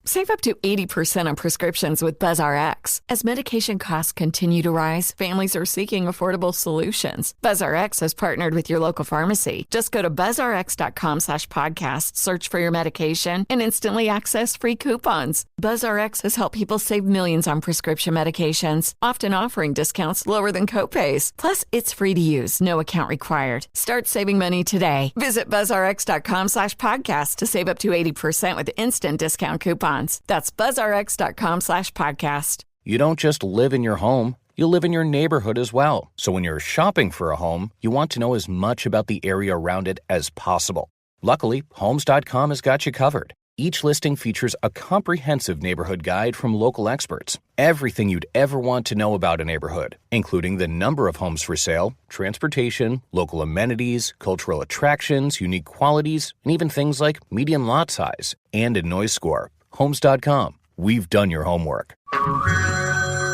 Save up to 80% on prescriptions with BuzzRx. As medication costs continue to rise, families are seeking affordable solutions. BuzzRx has partnered with your local pharmacy. Just go to buzzrx.com/podcast, search for your medication, and instantly access free coupons. BuzzRx has helped people save millions on prescription medications, often offering discounts lower than copays. Plus, it's free to use, no account required. Start saving money today. Visit buzzrx.com/podcast to save up to 80% with instant discount coupons. That's buzzrx.com/podcast. You don't just live in your home, you live in your neighborhood as well. So when you're shopping for a home, you want to know as much about the area around it as possible. Luckily, Homes.com has got you covered. Each listing features a comprehensive neighborhood guide from local experts. Everything you'd ever want to know about a neighborhood, including the number of homes for sale, transportation, local amenities, cultural attractions, unique qualities, and even things like median lot size and a noise score. Homes.com. We've done your homework.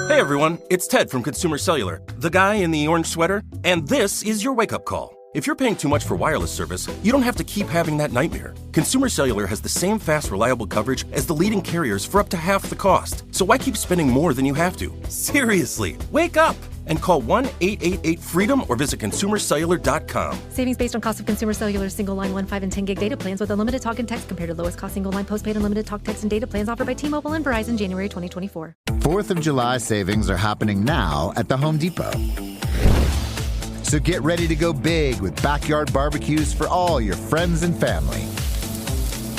Hey everyone, it's Ted from Consumer Cellular, the guy in the orange sweater, and this is your wake-up call. If you're paying too much for wireless service, you don't have to keep having that nightmare. Consumer Cellular has the same fast, reliable coverage as the leading carriers for up to half the cost. So why keep spending more than you have to? Seriously, wake up and call 1-888-FREEDOM or visit consumercellular.com. Savings based on cost of Consumer Cellular single line 1, 5, and 10 gig data plans with unlimited talk and text compared to lowest cost single line postpaid unlimited talk, text, and data plans offered by T-Mobile and Verizon January 2024. 4th of July savings are happening now at the Home Depot. So get ready to go big with backyard barbecues for all your friends and family.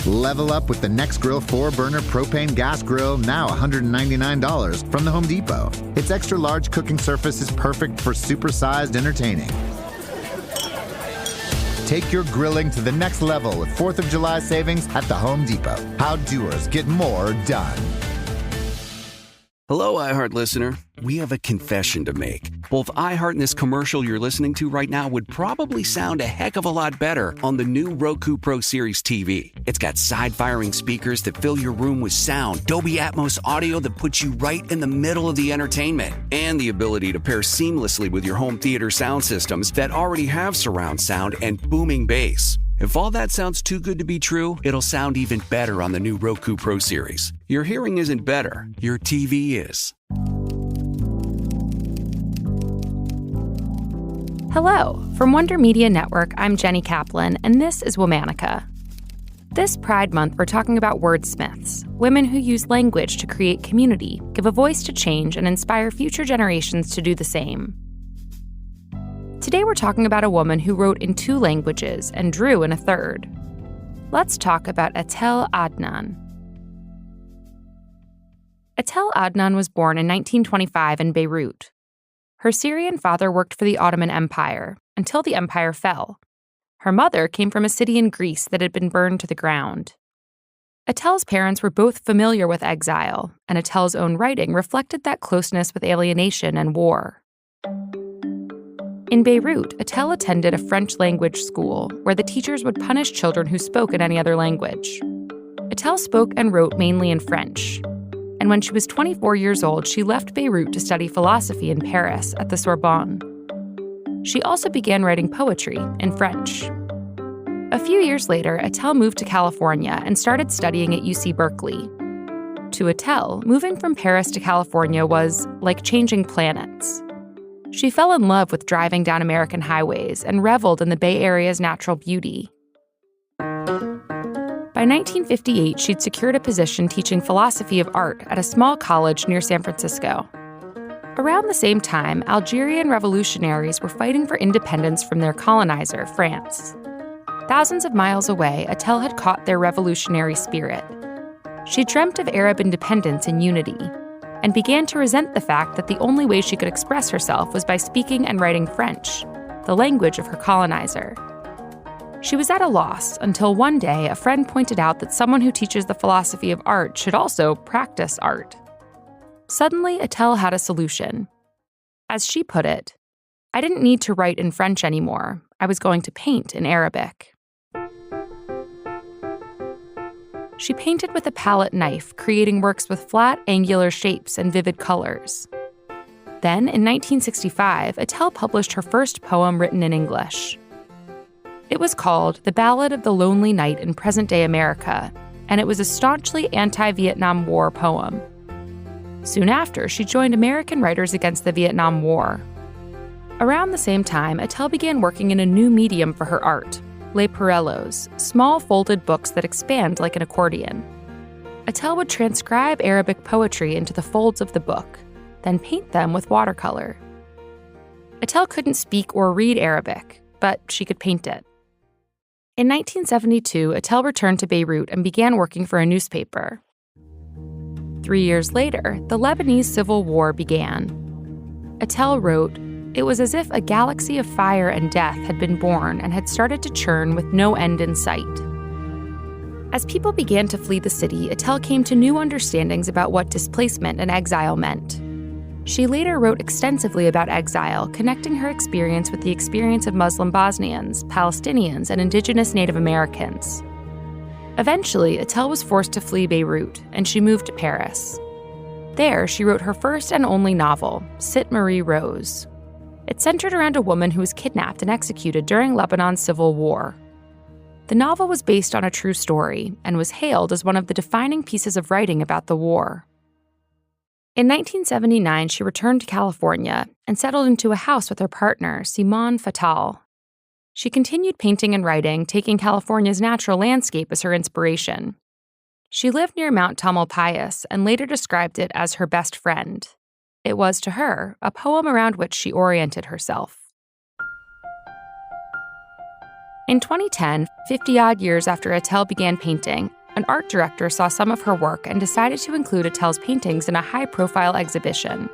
Level up with the NextGrill 4-burner propane gas grill, now $199 from the Home Depot. Its extra large cooking surface is perfect for supersized entertaining. Take your grilling to the next level with 4th of July savings at the Home Depot. How doers get more done. Hello, iHeart listener. We have a confession to make. Both iHeart and this commercial you're listening to right now would probably sound a heck of a lot better on the new Roku Pro Series TV. It's got side-firing speakers that fill your room with sound, Dolby Atmos audio that puts you right in the middle of the entertainment, and the ability to pair seamlessly with your home theater sound systems that already have surround sound and booming bass. If all that sounds too good to be true, it'll sound even better on the new Roku Pro Series. Your hearing isn't better, your TV is. Hello. From Wonder Media Network, I'm Jenny Kaplan, and this is Womanica. This Pride Month, we're talking about wordsmiths, women who use language to create community, give a voice to change, and inspire future generations to do the same. Today we're talking about a woman who wrote in 2 languages and drew in a 3rd. Let's talk about Etel Adnan. Etel Adnan was born in 1925 in Beirut. Her Syrian father worked for the Ottoman Empire until the empire fell. Her mother came from a city in Greece that had been burned to the ground. Etel's parents were both familiar with exile, and Etel's own writing reflected that closeness with alienation and war. In Beirut, Etel attended a French-language school where the teachers would punish children who spoke in any other language. Etel spoke and wrote mainly in French, and when she was 24 years old, she left Beirut to study philosophy in Paris at the Sorbonne. She also began writing poetry in French. A few years later, Etel moved to California and started studying at UC Berkeley. To Etel, moving from Paris to California was like changing planets. She fell in love with driving down American highways and reveled in the Bay Area's natural beauty. By 1958, she'd secured a position teaching philosophy of art at a small college near San Francisco. Around the same time, Algerian revolutionaries were fighting for independence from their colonizer, France. Thousands of miles away, Etel had caught their revolutionary spirit. She dreamt of Arab independence and unity, and began to resent the fact that the only way she could express herself was by speaking and writing French, the language of her colonizer. She was at a loss until one day a friend pointed out that someone who teaches the philosophy of art should also practice art. Suddenly, Etel had a solution. As she put it, "I didn't need to write in French anymore. I was going to paint in Arabic." She painted with a palette knife, creating works with flat, angular shapes and vivid colors. Then, in 1965, Etel published her first poem written in English. It was called The Ballad of the Lonely Knight in Present-Day America, and it was a staunchly anti-Vietnam War poem. Soon after, she joined American Writers Against the Vietnam War. Around the same time, Etel began working in a new medium for her art, Les Parellos, small folded books that expand like an accordion. Etel would transcribe Arabic poetry into the folds of the book, then paint them with watercolor. Etel couldn't speak or read Arabic, but she could paint it. In 1972, Etel returned to Beirut and began working for a newspaper. 3 years later, the Lebanese Civil War began. Etel wrote, "It was as if a galaxy of fire and death had been born and had started to churn with no end in sight." As people began to flee the city, Etel came to new understandings about what displacement and exile meant. She later wrote extensively about exile, connecting her experience with the experience of Muslim Bosnians, Palestinians, and indigenous Native Americans. Eventually, Etel was forced to flee Beirut, and she moved to Paris. There, she wrote her first and only novel, Sit Marie Rose. It centered around a woman who was kidnapped and executed during Lebanon's civil war. The novel was based on a true story and was hailed as one of the defining pieces of writing about the war. In 1979, she returned to California and settled into a house with her partner, Simone Fatal. She continued painting and writing, taking California's natural landscape as her inspiration. She lived near Mount Tamalpais and later described it as her best friend. It was, to her, a poem around which she oriented herself. In 2010, 50-odd years after Etel began painting, an art director saw some of her work and decided to include Etel's paintings in a high-profile exhibition.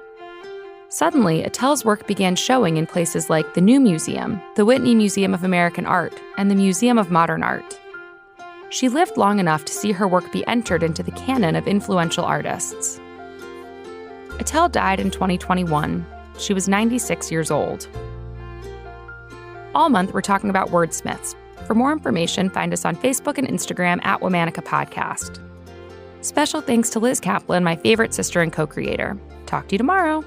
Suddenly, Etel's work began showing in places like the New Museum, the Whitney Museum of American Art, and the Museum of Modern Art. She lived long enough to see her work be entered into the canon of influential artists. Etel died in 2021. She was 96 years old. All month, we're talking about Wordsmiths. For more information, find us on Facebook and Instagram at Womanica Podcast. Special thanks to Liz Kaplan, my favorite sister and co-creator. Talk to you tomorrow.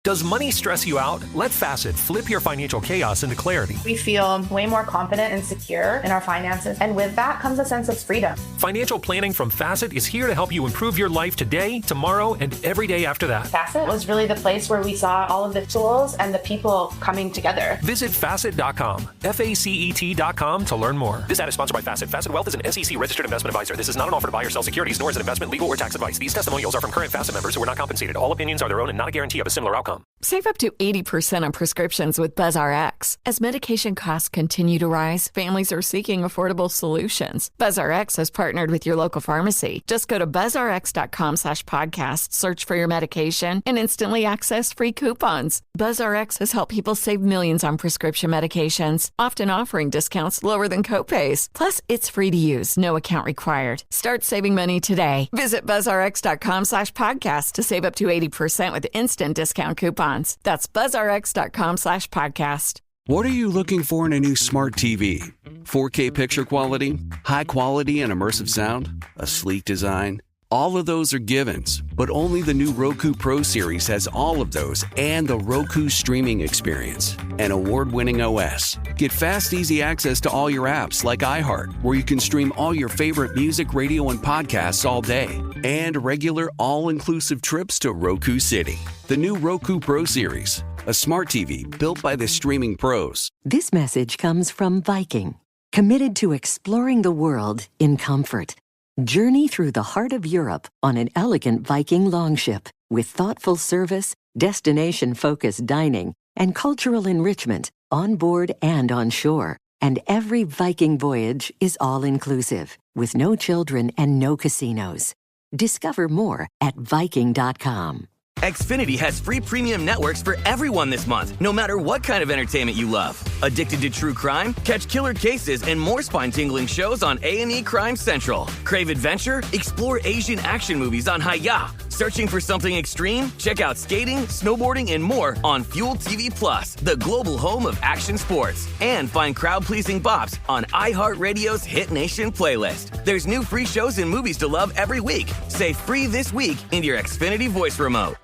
Does money stress you out? Let Facet flip your financial chaos into clarity. We feel way more confident and secure in our finances, and with that comes a sense of freedom. Financial planning from Facet is here to help you improve your life today, tomorrow, and every day after that. Facet was really the place where we saw all of the tools and the people coming together. Visit Facet.com, FACET.com to learn more. This ad is sponsored by Facet. Facet Wealth is an SEC registered investment advisor. This is not an offer to buy or sell securities, nor is it investment, legal, or tax advice. These testimonials are from current Facet members who are not compensated. All opinions are their own and not a guarantee of a similar outcome. Save up to 80% on prescriptions with BuzzRx. As medication costs continue to rise, families are seeking affordable solutions. BuzzRx has partnered with your local pharmacy. Just go to buzzrx.com/podcast, search for your medication, and instantly access free coupons. BuzzRx has helped people save millions on prescription medications, often offering discounts lower than copays. Plus, it's free to use, no account required. Start saving money today. Visit buzzrx.com/podcast to save up to 80% with instant discount coupons. That's buzzrx.com/podcast. What are you looking for in a new smart TV? 4K picture quality, high quality and immersive sound, a sleek design? All of those are givens, but only the new Roku Pro series has all of those and the Roku streaming experience, an award-winning OS. Get fast, easy access to all your apps like iHeart, where you can stream all your favorite music, radio, and podcasts all day, and regular all-inclusive trips to Roku City. The new Roku Pro series, a smart TV built by the streaming pros. This message comes from Viking, committed to exploring the world in comfort. Journey through the heart of Europe on an elegant Viking longship with thoughtful service, destination-focused dining, and cultural enrichment on board and on shore. And every Viking voyage is all-inclusive, with no children and no casinos. Discover more at Viking.com. Xfinity has free premium networks for everyone this month, no matter what kind of entertainment you love. Addicted to true crime? Catch killer cases and more spine-tingling shows on A&E Crime Central. Crave adventure? Explore Asian action movies on Hi-Ya. Searching for something extreme? Check out skating, snowboarding, and more on Fuel TV Plus, the global home of action sports. And find crowd-pleasing bops on iHeartRadio's Hit Nation playlist. There's new free shows and movies to love every week. Say free this week in your Xfinity voice remote.